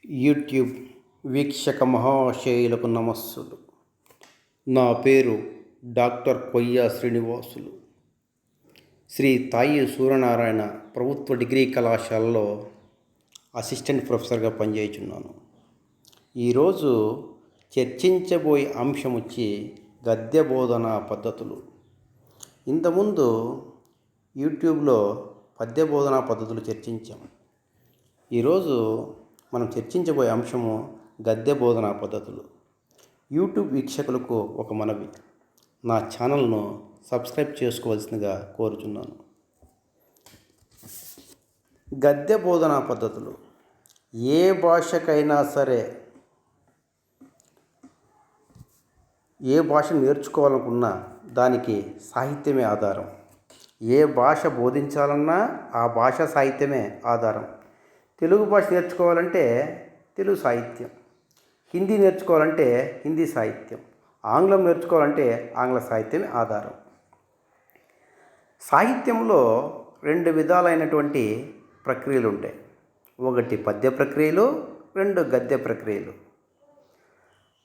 YouTube వీక్షక మహాశయులకు నమస్సులు. నా పేరు doctor కొయ్య శ్రీనివాసులు. శ్రీ తాయి సూర్యనారాయణ ప్రభుత్వ డిగ్రీ కళాశాలలో అసిస్టెంట్ ప్రొఫెసర్గా పనిచేయుచున్నాను. ఈరోజు చర్చించబోయే అంశం వచ్చి గద్య బోధనా పద్ధతులు. ఇంతకుముందు యూట్యూబ్లో పద్య బోధనా పద్ధతులు చర్చించాం. ఈరోజు మనం చర్చించబోయే అంశము గద్య బోధనా పద్ధతులు. యూట్యూబ్ వీక్షకులకు ఒక మనవి, నా ఛానల్ను సబ్స్క్రైబ్ చేసుకోవాల్సిందిగా కోరుచున్నాను. గద్య బోధనా పద్ధతులు ఏ భాషకైనా సరే, ఏ భాష నేర్చుకోవాలనుకున్నా దానికి సాహిత్యమే ఆధారం. ఏ భాష బోధించాలన్నా ఆ భాష సాహిత్యమే ఆధారం. తెలుగు భాష నేర్చుకోవాలంటే తెలుగు సాహిత్యం, హిందీ నేర్చుకోవాలంటే హిందీ సాహిత్యం, ఆంగ్లం నేర్చుకోవాలంటే ఆంగ్ల సాహిత్యమే ఆధారం. సాహిత్యంలో రెండు విధాలైనటువంటి ప్రక్రియలు ఉంటాయి. ఒకటి పద్య ప్రక్రియలు, రెండు గద్య ప్రక్రియలు.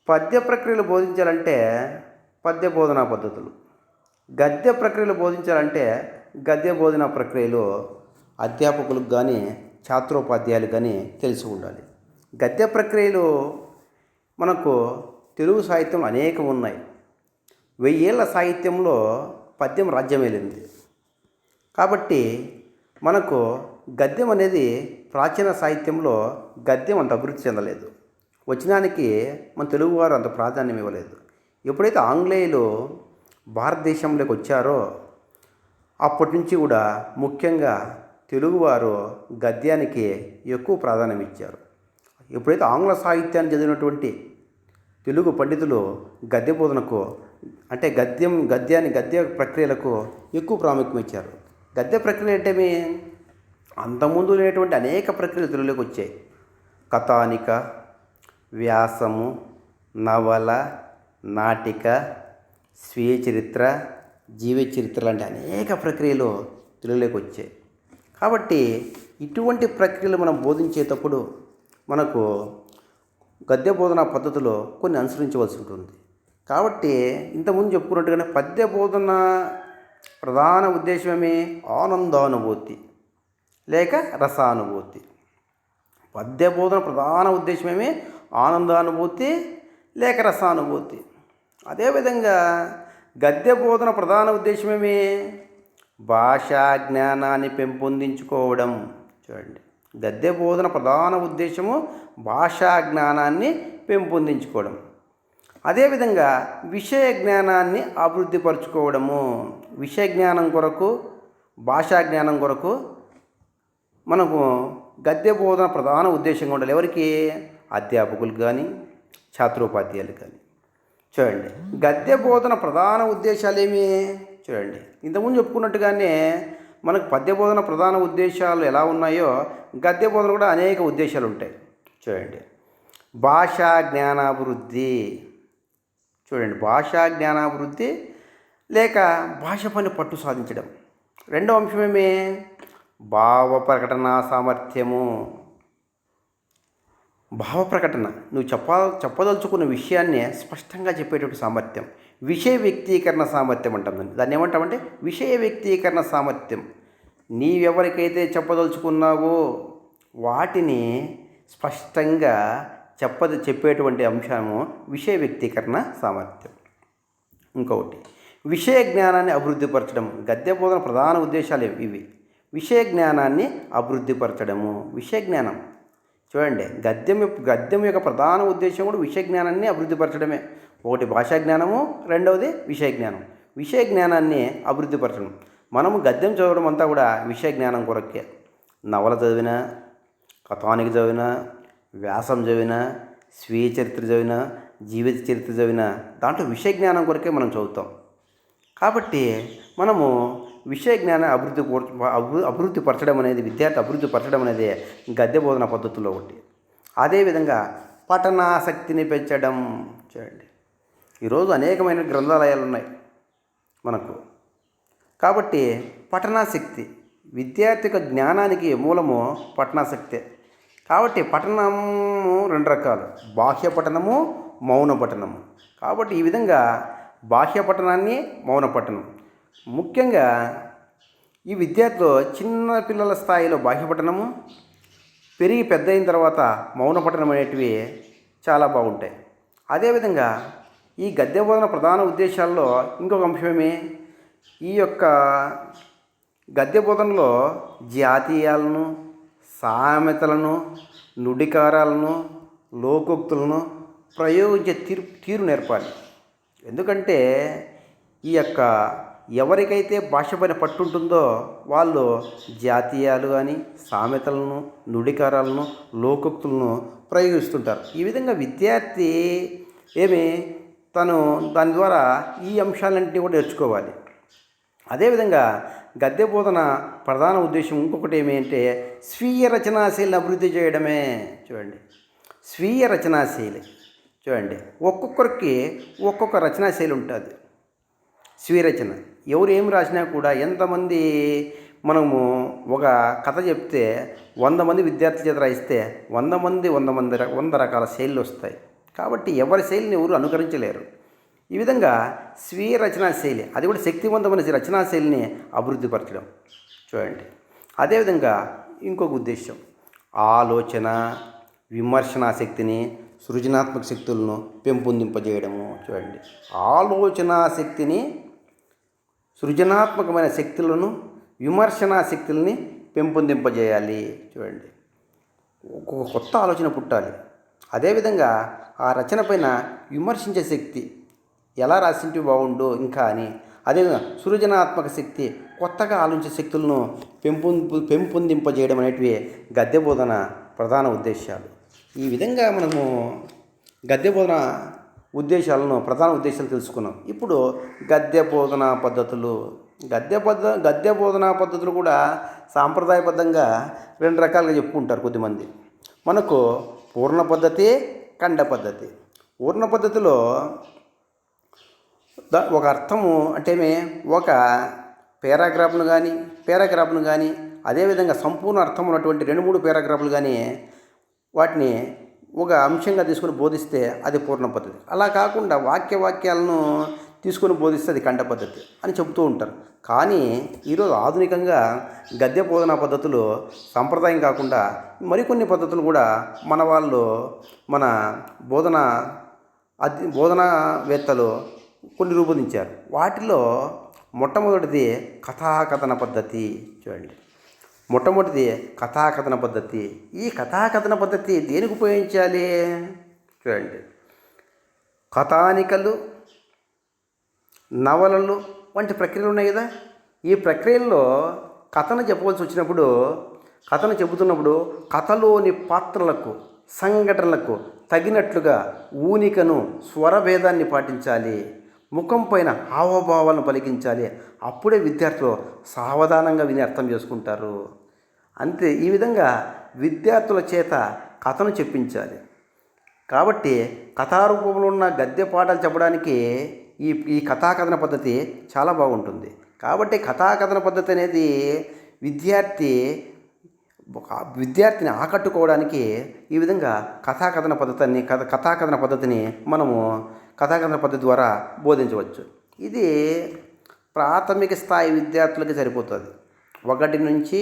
పద్య ప్రక్రియలు బోధించాలంటే పద్య బోధనా పద్ధతులు, గద్య ప్రక్రియలు బోధించాలంటే గద్య బోధనా ప్రక్రియలు అధ్యాపకులకు కానీ ఛాత్రోపాధ్యాయులు కానీ తెలిసి ఉండాలి. గద్య ప్రక్రియలు మనకు తెలుగు సాహిత్యంలో అనేకం ఉన్నాయి. 1000 ఏళ్ల సాహిత్యంలో పద్యం రాజ్యమేలింది. కాబట్టి మనకు గద్యం అనేది ప్రాచీన సాహిత్యంలో గద్యం అంత అభివృద్ధి చెందలేదు. వచనానికి మన తెలుగువారు అంత ప్రాధాన్యం ఇవ్వలేదు. ఎప్పుడైతే ఆంగ్లేయులు భారతదేశంలోకి వచ్చారో అప్పటి నుంచి కూడా ముఖ్యంగా తెలుగువారు గద్యానికి ఎక్కువ ప్రాధాన్యం ఇచ్చారు. ఎప్పుడైతే ఆంగ్ల సాహిత్యాన్ని చదివినటువంటి తెలుగు పండితులు గద్య బోధనకు అంటే గద్య ప్రక్రియలకు ఎక్కువ ప్రాముఖ్యం ఇచ్చారు. గద్య ప్రక్రియ అంటే అంతకుముందు లేనటువంటి అనేక ప్రక్రియలు తెలుగులోకి వచ్చాయి. కథానిక, వ్యాసము, నవల, నాటిక, స్వీయ చరిత్ర, జీవిత చరిత్ర లాంటి అనేక ప్రక్రియలు తెలుగులోకి వచ్చాయి. కాబట్టి ఇటువంటి ప్రక్రియలు మనం బోధించేటప్పుడు మనకు గద్య బోధనా పద్ధతిలో కొన్ని అనుసరించవలసి ఉంటుంది. కాబట్టి ఇంతకుముందు చెప్పుకున్నట్టుగానే పద్య బోధన ప్రధాన ఉద్దేశమే ఆనందానుభూతి లేక రసానుభూతి. పద్య బోధన ప్రధాన ఉద్దేశమే ఆనందానుభూతి లేక రసానుభూతి. అదేవిధంగా గద్య బోధన ప్రధాన ఉద్దేశమే భాషా జ్ఞానాన్ని పెంపొందించుకోవడం. చూడండి, గద్య బోధన ప్రధాన ఉద్దేశము భాషా జ్ఞానాన్ని పెంపొందించుకోవడం. అదేవిధంగా విషయ జ్ఞానాన్ని అభివృద్ధిపరచుకోవడము. విషయ జ్ఞానం కొరకు, భాషా జ్ఞానం కొరకు మనకు గద్య బోధన ప్రధాన ఉద్దేశంగా ఉండాలి. ఎవరికి? అధ్యాపకులు కానీ ఛాత్రోపాధ్యాయులు కానీ. చూడండి, గద్య బోధన ప్రధాన ఉద్దేశాలు ఏమి? చూడండి, ఇంతకుముందు చెప్పుకున్నట్టుగానే మనకు పద్య బోధన ప్రధాన ఉద్దేశాలు ఎలా ఉన్నాయో గద్య బోధన కూడా అనేక ఉద్దేశాలు ఉంటాయి. చూడండి, భాషా జ్ఞానాభివృద్ధి. చూడండి, భాషా జ్ఞానాభివృద్ధి లేక భాష పని పట్టు సాధించడం. రెండవ అంశమేమి? భావ ప్రకటన సామర్థ్యము. భావ ప్రకటన, నువ్వు చెప్పదలుచుకున్న విషయాన్ని స్పష్టంగా చెప్పేటువంటి సామర్థ్యం. విషయ వ్యక్తీకరణ సామర్థ్యం అంటాం దాన్ని ఏమంటామంటే విషయ వ్యక్తీకరణ సామర్థ్యం. నీవెవరికైతే చెప్పదలుచుకున్నావో వాటిని స్పష్టంగా చెప్పేటువంటి అంశము విషయ వ్యక్తీకరణ సామర్థ్యం. ఇంకొకటి విషయ జ్ఞానాన్ని అభివృద్ధిపరచడం. గద్య బోధన ప్రధాన ఉద్దేశాలు ఇవి. విషయ జ్ఞానాన్ని అభివృద్ధిపరచడము. విషయ జ్ఞానం చూడండి, గద్యం యొక్క ప్రధాన ఉద్దేశం కూడా విషయ జ్ఞానాన్ని అభివృద్ధిపరచడమే. ఒకటి భాషా జ్ఞానము, రెండవది విషయ జ్ఞానం. విషయ జ్ఞానాన్ని అభివృద్ధిపరచడం. మనము గద్యం చదవడం అంతా కూడా విషయ జ్ఞానం కొరకే. నవల చదివినా, కథానిక చదివినా, వ్యాసం చదివినా, స్వీయ చరిత్ర చదివినా, జీవిత చరిత్ర చదివినా దాంట్లో విషయ జ్ఞానం కొరకే మనం చదువుతాం. కాబట్టి మనము విషయ జ్ఞానాన్ని అభివృద్ధిపరచడం అనేది, విద్యార్థి అభివృద్ధిపరచడం అనేది గద్య బోధన పద్ధతుల్లో ఒకటి. అదేవిధంగా పఠనాసక్తిని పెంచడం. చూడండి, ఈరోజు అనేకమైన గ్రంథాలయాలు ఉన్నాయి మనకు. కాబట్టి పఠనాసక్తి, విద్యార్థి యొక్క జ్ఞానానికి మూలము పఠనాసక్తే. కాబట్టి పఠనము రెండు రకాలు, బాహ్య పఠనము, మౌన పఠనము. కాబట్టి ఈ విధంగా బాహ్య పఠనాన్ని, మౌన పఠనం ముఖ్యంగా ఈ విద్యార్థులు చిన్న పిల్లల స్థాయిలో బాహ్య పఠనము, పెరిగి పెద్ద అయిన తర్వాత మౌన పఠనం అనేటివి చాలా బాగుంటాయి. అదేవిధంగా ఈ గద్య బోధన ప్రధాన ఉద్దేశాల్లో ఇంకొక అంశమేమి, ఈ యొక్క గద్య బోధనలో జాతీయాలను, సామెతలను, నుడికారాలను, లోకోక్తులను ప్రయోగించే తీరు నేర్పాలి. ఎందుకంటే ఈ యొక్క ఎవరికైతే భాష పైన పట్టుంటుందో వాళ్ళు జాతీయాలు కానీ, సామెతలను, నుడికారాలను, లోకోక్తులను ప్రయోగిస్తుంటారు. ఈ విధంగా విద్యార్థి తను దాని ద్వారా ఈ అంశాలన్నింటినీ కూడా నేర్చుకోవాలి. అదేవిధంగా గద్య బోధన ప్రధాన ఉద్దేశం ఇంకొకటి అంటే స్వీయ రచనాశైలిని అభివృద్ధి చేయడమే. చూడండి, స్వీయ రచనాశైలి చూడండి, ఒక్కొక్కరికి ఒక్కొక్క రచనాశైలి ఉంటుంది. స్వీయ రచన ఎవరు ఏం రాసినా కూడా, ఎంతమంది మనము ఒక కథ చెప్తే 100 మంది విద్యార్థి చేత రాయిస్తే 100 రకాల శైలులు వస్తాయి. కాబట్టి ఎవరి శైలిని ఎవరు అనుకరించలేరు. ఈ విధంగా స్వీయ రచనా శైలి, అది కూడా శక్తివంతమైన రచనా శైలిని అభివృద్ధిపరచడం. చూడండి, అదేవిధంగా ఇంకొక ఉద్దేశం ఆలోచన, విమర్శనా శక్తిని, సృజనాత్మక శక్తులను పెంపొందింపజేయడము. చూడండి, ఆలోచనా శక్తిని, సృజనాత్మకమైన శక్తులను, విమర్శనా శక్తుల్ని పెంపొందింపజేయాలి. చూడండి, ఒక కొత్త ఆలోచన పుట్టాలి. అదేవిధంగా ఆ రచన పైన విమర్శించే శక్తి, ఎలా రాసింటే బాగుండు ఇంకా అని. అదేవిధంగా సృజనాత్మక శక్తి, కొత్తగా ఆలోచించే శక్తులను పెంపొందింపజేయడం అనేటివి గద్య బోధన ప్రధాన ఉద్దేశాలు. ఈ విధంగా మనము గద్య బోధన ప్రధాన ఉద్దేశాలు తెలుసుకున్నాం. ఇప్పుడు గద్య బోధనా పద్ధతులు. గద్య బోధనా పద్ధతులు కూడా సాంప్రదాయబద్ధంగా 2 రకాలుగా చెప్పుకుంటారు కొద్దిమంది. మనకు పూర్ణ పద్ధతి, ఖండ పద్ధతి. పూర్ణ పద్ధతిలో ఒక అర్థము అంటే ఒక పేరాగ్రాఫ్ను కానీ అదేవిధంగా సంపూర్ణ అర్థం ఉన్నటువంటి 2-3 పేరాగ్రాఫ్లు కానీ వాటిని ఒక అంశంగా తీసుకొని బోధిస్తే అది పూర్ణ పద్ధతి. అలా కాకుండా వాక్యాలను తీసుకొని బోధిస్తే అది ఖండ పద్ధతి అని చెబుతూ ఉంటారు. కానీ ఈరోజు ఆధునికంగా గద్య బోధనా పద్ధతులు సంప్రదాయం కాకుండా మరికొన్ని పద్ధతులు కూడా మన బోధనావేత్తలు కొన్ని రూపొందించారు. వాటిలో మొట్టమొదటిది కథాకథన పద్ధతి. చూడండి, మొట్టమొదటిది కథాకథన పద్ధతి. ఈ కథాకథన పద్ధతి దేనికి ఉపయోగించాలి? చూడండి, కథానికలు, నవలలు వంటి ప్రక్రియలు ఉన్నాయి కదా. ఈ ప్రక్రియల్లో కథను చెబుతున్నప్పుడు కథలోని పాత్రలకు, సంఘటనలకు తగినట్లుగా ఊనికను, స్వరభేదాన్ని పాటించాలి. ముఖం పైన హావభావాలను పలికించాలి. అప్పుడే విద్యార్థులు సావధానంగా విని అర్థం చేసుకుంటారు. అంతే. ఈ విధంగా విద్యార్థుల చేత కథను చెప్పించాలి. కాబట్టి కథారూపంలో ఉన్న గద్య పాఠాలు చెప్పడానికి ఈ కథాకథన పద్ధతి చాలా బాగుంటుంది. కాబట్టి కథాకథన పద్ధతి అనేది విద్యార్థిని ఆకట్టుకోవడానికి ఈ విధంగా కథాకథన పద్ధతిని మనము కథాకథన పద్ధతి ద్వారా బోధించవచ్చు. ఇది ప్రాథమిక స్థాయి విద్యార్థులకి సరిపోతుంది. 1 నుంచి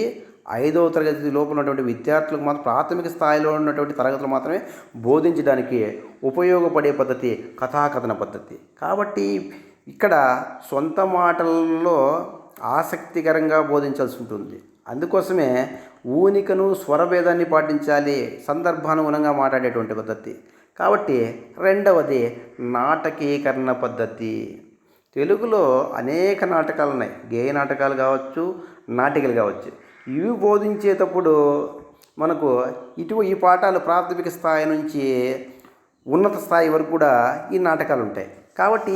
5వ తరగతి లోపల ఉన్నటువంటి విద్యార్థులకు మాత్రం ప్రాథమిక స్థాయిలో ఉన్నటువంటి తరగతులు మాత్రమే బోధించడానికి ఉపయోగపడే పద్ధతి కథాకథన పద్ధతి. కాబట్టి ఇక్కడ సొంత మాటల్లో ఆసక్తికరంగా బోధించాల్సి ఉంటుంది. అందుకోసమే ఊనికను, స్వరభేదాన్ని పాటించాలి, సందర్భానుగుణంగా మాట్లాడేటువంటి పద్ధతి. కాబట్టి రెండవది నాటకీకరణ పద్ధతి. తెలుగులో అనేక నాటకాలు ఉన్నాయి. గేయ నాటకాలు కావచ్చు, నాటికలు కావచ్చు. ఇవి బోధించేటప్పుడు మనకు ఈ పాఠాలు ప్రాథమిక స్థాయి నుంచి ఉన్నత స్థాయి వరకు కూడా ఈ నాటకాలు ఉంటాయి. కాబట్టి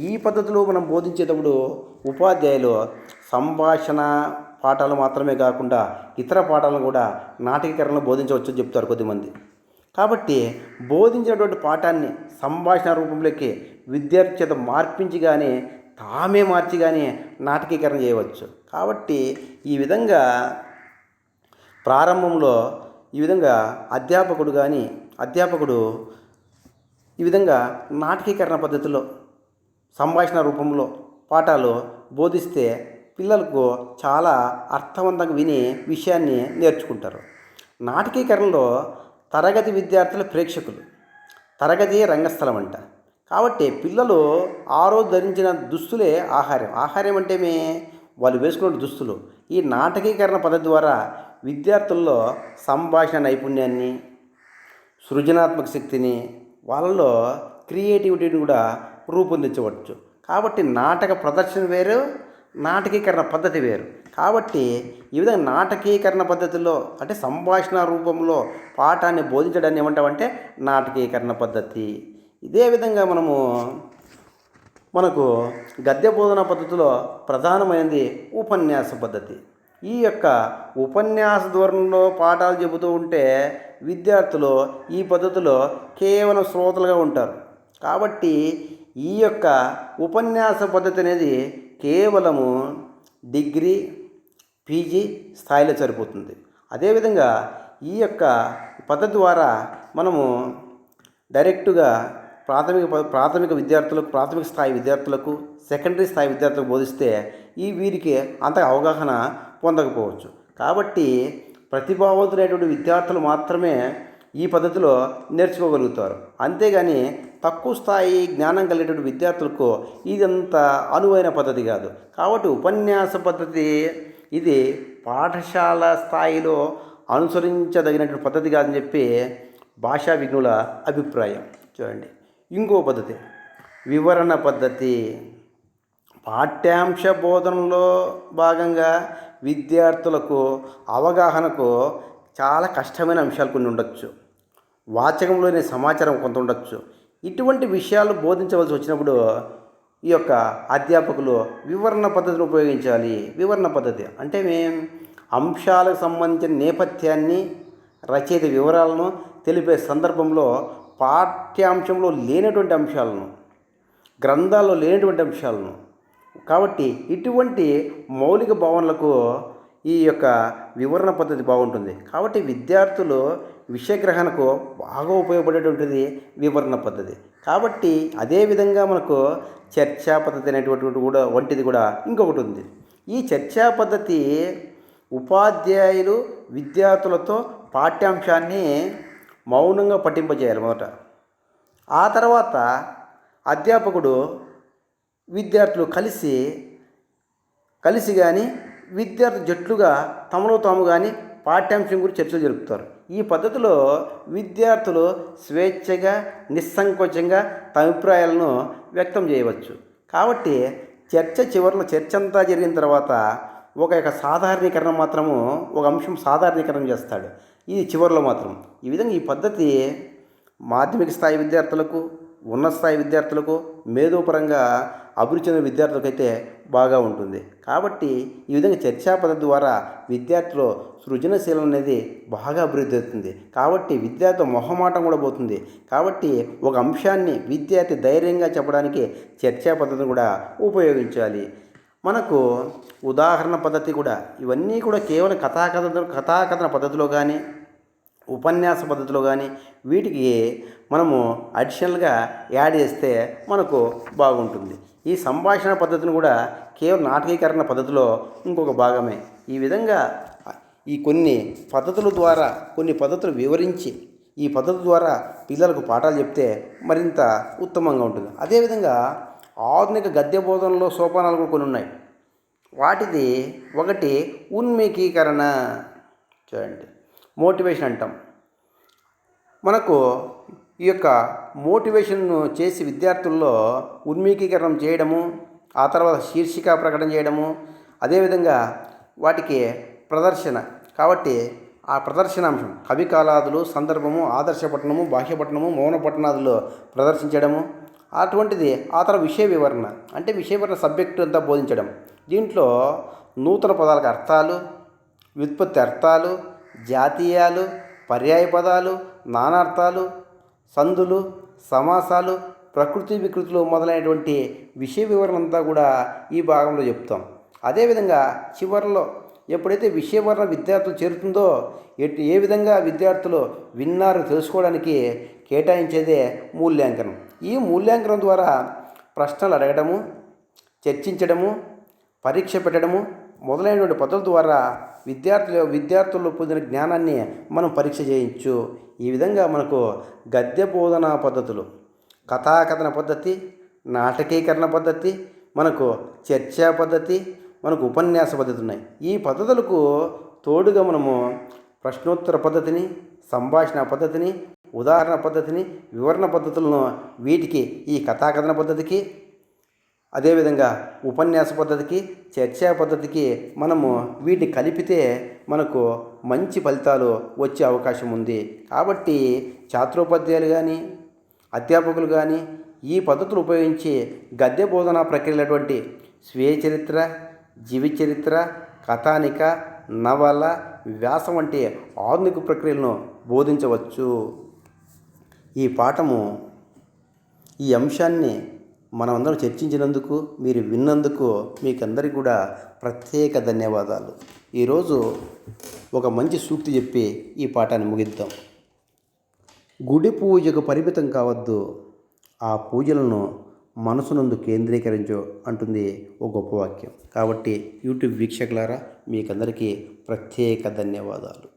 ఈ పద్ధతిలో మనం బోధించేటప్పుడు ఉపాధ్యాయులు సంభాషణ పాఠాలు మాత్రమే కాకుండా ఇతర పాఠాలను కూడా నాటకీకరణలో బోధించవచ్చని చెప్తారు కొద్దిమంది. కాబట్టి బోధించినటువంటి పాఠాన్ని సంభాషణ రూపంలోకి విద్యార్థి చేత మార్పించి కానీ తామే మార్చి కానీ నాటకీకరణ చేయవచ్చు. కాబట్టి ఈ విధంగా ప్రారంభంలో ఈ విధంగా అధ్యాపకుడు ఈ విధంగా నాటకీకరణ పద్ధతిలో సంభాషణ రూపంలో పాఠాలు బోధిస్తే పిల్లలకు చాలా అర్థవంతంగా విని విషయాన్ని నేర్చుకుంటారు. నాటకీకరణలో తరగతి విద్యార్థుల ప్రేక్షకులు, తరగతి రంగస్థలం అంట. కాబట్టి పిల్లలు ఆ రోజు ధరించిన దుస్తులే ఆహార్యం అంటే వాళ్ళు వేసుకున్న దుస్తులు. ఈ నాటకీకరణ పద్ధతి ద్వారా విద్యార్థుల్లో సంభాషణ నైపుణ్యాన్ని, సృజనాత్మక శక్తిని, వాళ్ళలో క్రియేటివిటీని కూడా రూపొందించవచ్చు. కాబట్టి నాటక ప్రదర్శన వేరు, నాటకీకరణ పద్ధతి వేరు. కాబట్టి ఈ విధంగా నాటకీకరణ పద్ధతిలో అంటే సంభాషణ రూపంలో పాఠాన్ని బోధించడాన్ని ఏమంటామంటే నాటకీకరణ పద్ధతి. ఇదే విధంగా మనకు గద్య బోధన పద్ధతిలో ప్రధానమైనది ఉపన్యాస పద్ధతి. ఈ యొక్క ఉపన్యాస ధోరణిలో పాఠాలు చెబుతూ ఉంటే విద్యార్థులు ఈ పద్ధతిలో కేవలం శ్రోతలుగా ఉంటారు. కాబట్టి ఈ యొక్క ఉపన్యాస పద్ధతి అనేది కేవలము డిగ్రీ, పీజీ స్థాయిలో సరిపోతుంది. అదేవిధంగా ఈ యొక్క పద్ధతి ద్వారా మనము డైరెక్టుగా ప్రాథమిక విద్యార్థులకు, ప్రాథమిక స్థాయి విద్యార్థులకు, సెకండరీ స్థాయి విద్యార్థులకు బోధిస్తే వీరికి అంత అవగాహన పొందకపోవచ్చు. కాబట్టి ప్రతిభావంతులైనటువంటి విద్యార్థులు మాత్రమే ఈ పద్ధతిలో నేర్చుకోగలుగుతారు. అంతేగాని తక్కువ స్థాయి జ్ఞానం కలిగేటువంటి విద్యార్థులకు ఇదంత అనువైన పద్ధతి కాదు. కాబట్టి ఉపన్యాస పద్ధతి ఇది పాఠశాల స్థాయిలో అనుసరించదగినటువంటి పద్ధతి కాదని చెప్పి భాషా విజ్ఞుల అభిప్రాయం. చూడండి, ఇంకో పద్ధతి వివరణ పద్ధతి. పాఠ్యాంశ బోధనలో భాగంగా విద్యార్థులకు అవగాహనకు చాలా కష్టమైన అంశాలు కొన్ని ఉండొచ్చు. వాచకంలోని సమాచారం కొంత ఉండొచ్చు. ఇటువంటి విషయాలు బోధించవలసి వచ్చినప్పుడు ఈ యొక్క అధ్యాపకులు వివరణ పద్ధతిని ఉపయోగించాలి. వివరణ పద్ధతి అంటే అంశాలకు సంబంధించిన నేపథ్యాన్ని, రచయిత వివరాలను తెలిపే సందర్భంలో పాఠ్యాంశంలో లేనటువంటి అంశాలను, గ్రంథాల్లో లేనటువంటి అంశాలను, కాబట్టి ఇటువంటి మౌలిక భావనలకు ఈ యొక్క వివరణ పద్ధతి బాగుంటుంది. కాబట్టి విద్యార్థులు విషయగ్రహణకు బాగా ఉపయోగపడేటువంటిది వివరణ పద్ధతి. కాబట్టి అదేవిధంగా మనకు చర్చా పద్ధతి వంటిది కూడా ఇంకొకటి ఉంది. ఈ చర్చా పద్ధతి ఉపాధ్యాయులు విద్యార్థులతో పాఠ్యాంశాన్ని మౌనంగా పఠింపజేయాలి మొదట. ఆ తర్వాత అధ్యాపకుడు విద్యార్థులు కలిసి కానీ విద్యార్థి జట్లుగా తమలో తాము కానీ పాఠ్యాంశం గురించి చర్చలు జరుపుతారు. ఈ పద్ధతిలో విద్యార్థులు స్వేచ్ఛగా, నిస్సంకోచంగా తమ అభిప్రాయాలను వ్యక్తం చేయవచ్చు. కాబట్టి చర్చ అంతా జరిగిన తర్వాత ఒక అంశం సాధారణీకరణ చేస్తాడు ఈ చివరిలో మాత్రం. ఈ విధంగా ఈ పద్ధతి మాధ్యమిక స్థాయి విద్యార్థులకు, ఉన్నత స్థాయి విద్యార్థులకు, మేధోపరంగా అభివృద్ధి చెందిన విద్యార్థులకైతే బాగా ఉంటుంది. కాబట్టి ఈ విధంగా చర్చా పద్ధతి ద్వారా విద్యార్థులు సృజనశీలం అనేది బాగా అభివృద్ధి అవుతుంది. కాబట్టి విద్యార్థి మొహమాటం కూడా పోతుంది. కాబట్టి ఒక అంశాన్ని విద్యార్థి ధైర్యంగా చెప్పడానికి చర్చా పద్ధతిని కూడా ఉపయోగించాలి. మనకు ఉదాహరణ పద్ధతి కూడా, ఇవన్నీ కూడా కేవలం కథాకథన పద్ధతిలో కానీ, ఉపన్యాస పద్ధతిలో కానీ వీటికి మనము అడిషనల్గా యాడ్ చేస్తే మనకు బాగుంటుంది. ఈ సంభాషణ పద్ధతిని కూడా కేవలం నాటకీకరణ పద్ధతిలో ఇంకొక భాగమే. ఈ విధంగా కొన్ని పద్ధతులు వివరించి ఈ పద్ధతి ద్వారా పిల్లలకు పాఠాలు చెప్తే మరింత ఉత్తమంగా ఉంటుంది. అదేవిధంగా ఆధునిక గద్య బోధనలో సోపానాలు కూడా కొన్ని ఉన్నాయి. వాటిది ఒకటి ఉన్ముఖీకరణ. చూడండి, మోటివేషన్ అంటాం. మనకు ఈ యొక్క మోటివేషన్ చేసి విద్యార్థుల్లో ఉన్ముఖీకరణం చేయడము, ఆ తర్వాత శీర్షిక ప్రకటన చేయడము, అదేవిధంగా వాటికి ప్రదర్శన. కాబట్టి ఆ ప్రదర్శనాంశం కవికాలాదులు, సందర్భము, ఆదర్శపట్టణము, బాహ్యపట్టణము, మౌనపట్టణాదులు ప్రదర్శించడము, అటువంటిది. ఆ తర్వాత విషయ వివరణ అంటే విషయవివరణ సబ్జెక్టు అంతా బోధించడం. దీంట్లో నూతన పదాలకు అర్థాలు, వ్యుత్పత్తి అర్థాలు, జాతీయాలు, పర్యాయ పదాలు, నానార్థాలు, సందులు, సమాసాలు, ప్రకృతి వికృతులు మొదలైనటువంటి విషయ వివరణ అంతా కూడా ఈ భాగంలో చెప్తాం. అదేవిధంగా చివరిలో ఎప్పుడైతే విషయవర్ణ విద్యార్థులు చేరుతుందో ఏ విధంగా విద్యార్థులు విన్నారు తెలుసుకోవడానికి కేటాయించేదే మూల్యాంకనం. ఈ మూల్యాంకనం ద్వారా ప్రశ్నలు అడగడము, చర్చించడము, పరీక్ష పెట్టడము మొదలైనటువంటి పద్ధతుల ద్వారా విద్యార్థులు పొందిన జ్ఞానాన్ని మనం పరీక్ష చేయొచ్చు. ఈ విధంగా మనకు గద్య బోధనా పద్ధతులు, కథాకథన పద్ధతి, నాటకీకరణ పద్ధతి, మనకు చర్చా పద్ధతి, మనకు ఉపన్యాస పద్ధతి ఉన్నాయి. ఈ పద్ధతులకు తోడుగా మనము ప్రశ్నోత్తర పద్ధతిని, సంభాషణ పద్ధతిని, ఉదాహరణ పద్ధతిని, వివరణ పద్ధతులను వీటికి ఈ కథాకథన పద్ధతికి, అదేవిధంగా ఉపన్యాస పద్ధతికి, చర్చా పద్ధతికి మనము వీటిని కలిపితే మనకు మంచి ఫలితాలు వచ్చే అవకాశం ఉంది. కాబట్టి ఛాత్రోపాధ్యాయులు కానీ, అధ్యాపకులు కానీ ఈ పద్ధతులు ఉపయోగించి గద్య బోధనా ప్రక్రియలటువంటి స్వీయ చరిత్ర, జీవిత చరిత్ర, కథానిక, నవల, వ్యాసం వంటి ఆధునిక ప్రక్రియలను బోధించవచ్చు. ఈ పాఠము ఈ అంశాన్ని మనమందరం చర్చించినందుకు, మీరు విన్నందుకు మీకందరికీ కూడా ప్రత్యేక ధన్యవాదాలు. ఈరోజు ఒక మంచి సూక్తి చెప్పి ఈ పాఠాన్ని ముగిద్దాం. గుడి పూజకు పరిమితం కావద్దు, ఆ పూజలను మనసునందు కేంద్రీకరించు అంటుంది ఒక గొప్ప వాక్యం. కాబట్టి యూట్యూబ్ వీక్షకులారా, మీకందరికీ ప్రత్యేక ధన్యవాదాలు.